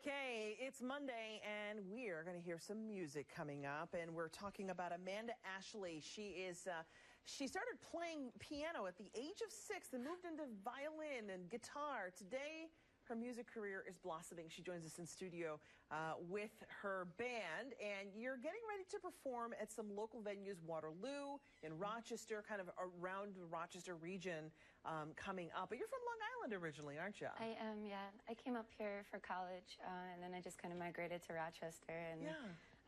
Okay, it's Monday, and we're going to hear some music coming up, and we're talking about Amanda Ashley. She started playing piano at the age of 6 and moved into violin and guitar. Today, her music career is blossoming. She joins us in studio with her band, and you're getting ready to perform at some local venues, Waterloo, in Rochester, kind of around the Rochester region coming up. But you're from Long Island originally, aren't you? I am, yeah. I came up here for college, and then I just kind of migrated to Rochester, and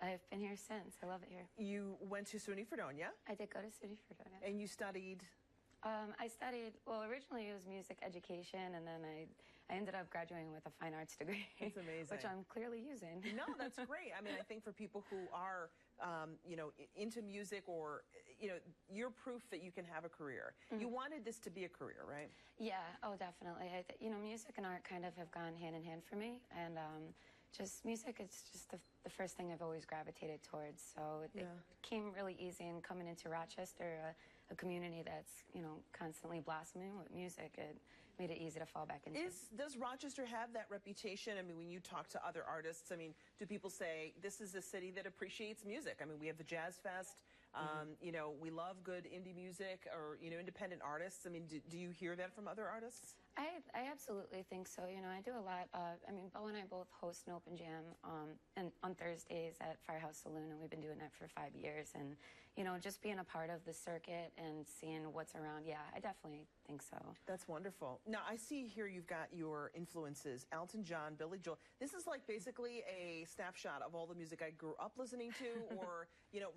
I've been here since. I love it here. You went to SUNY Fredonia? I did go to SUNY Fredonia. And you studied? I studied, well, originally it was music education, and then I ended up graduating with a fine arts degree. It's amazing. Which I'm clearly using. No, that's great. I mean, I think for people who are, into music, or, you're proof that you can have a career. Mm-hmm. You wanted this to be a career, right? Yeah, oh, definitely. Music and art kind of have gone hand in hand for me, and just music, it's just the first thing I've always gravitated towards. So it came really easy, and coming into Rochester, a community that's, constantly blossoming with music, it made it easy to fall back into. Does Rochester have that reputation? I mean, when you talk to other artists, I mean, do people say this is a city that appreciates music? I mean, we have the Jazz Fest. We love good indie music, or, independent artists. I mean, do you hear that from other artists? I absolutely think so. I do a lot. Bo and I both host an open jam on Thursdays at Firehouse Saloon, and we've been doing that for 5 years. And, just being a part of the circuit and seeing what's around, yeah, I definitely think so. That's wonderful. Now, I see here you've got your influences, Elton John, Billy Joel. This is like basically a snapshot of all the music I grew up listening to or,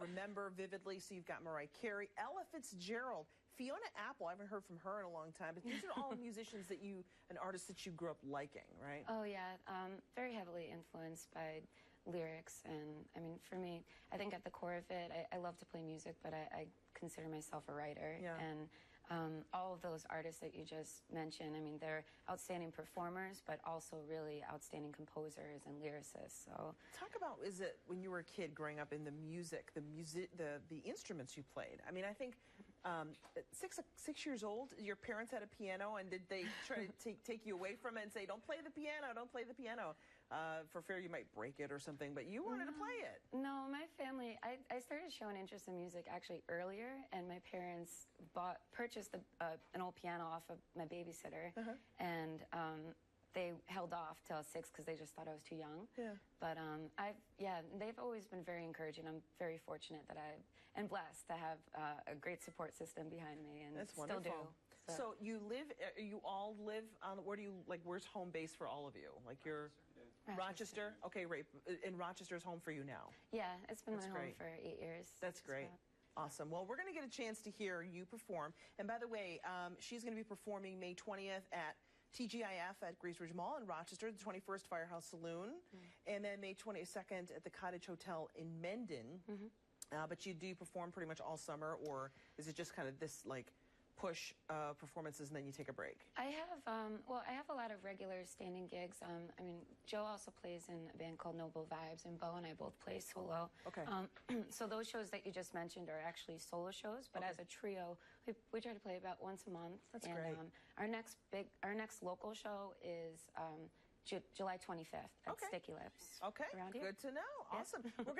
remember vividly. So you've got Mariah Carey, Ella Fitzgerald, Fiona Apple. I haven't heard from her in a long time, but these are all musicians and artists that you grew up liking, right? Oh, yeah. Very heavily influenced by lyrics. And, for me, I think at the core of it, I love to play music, but I consider myself a writer. Yeah. And all of those artists that you just mentioned, they're outstanding performers, but also really outstanding composers and lyricists. So, talk about, is it when you were a kid growing up in the instruments you played? I mean, I think at 6 years old, your parents had a piano, and did they try to take you away from it and say, don't play the piano, don't play the piano, for fear you might break it or something, but you wanted to play it? No, my family, I started showing interest in music actually earlier, and my parents purchased an old piano off of my babysitter, and they held off till 6 because they just thought I was too young. Yeah. But they've always been very encouraging. I'm very fortunate that and blessed to have a great support system behind me, and that's still wonderful. do. So you all live on, where's home base for all of you? Like you're Rochester? Okay, right. And Rochester is home for you now? Yeah, it's been my home for 8 years. That's great. Awesome. Well, we're going to get a chance to hear you perform. And by the way, she's going to be performing May 20th at TGIF at Grace Ridge Mall in Rochester, the 21st Firehouse Saloon, and then May 22nd at the Cottage Hotel in Mendon. But you do perform pretty much all summer, or is it just kind of this, push performances and then you take a break? I have a lot of regular standing gigs. Joe also plays in a band called Noble Vibes, and Bo and I both play solo. Okay. So those shows that you just mentioned are actually solo shows, but as a trio, we try to play about once a month. That's great. Our next local show is July 25th at Sticky Lips. Okay. Around here. Good to know. Awesome. We're gonna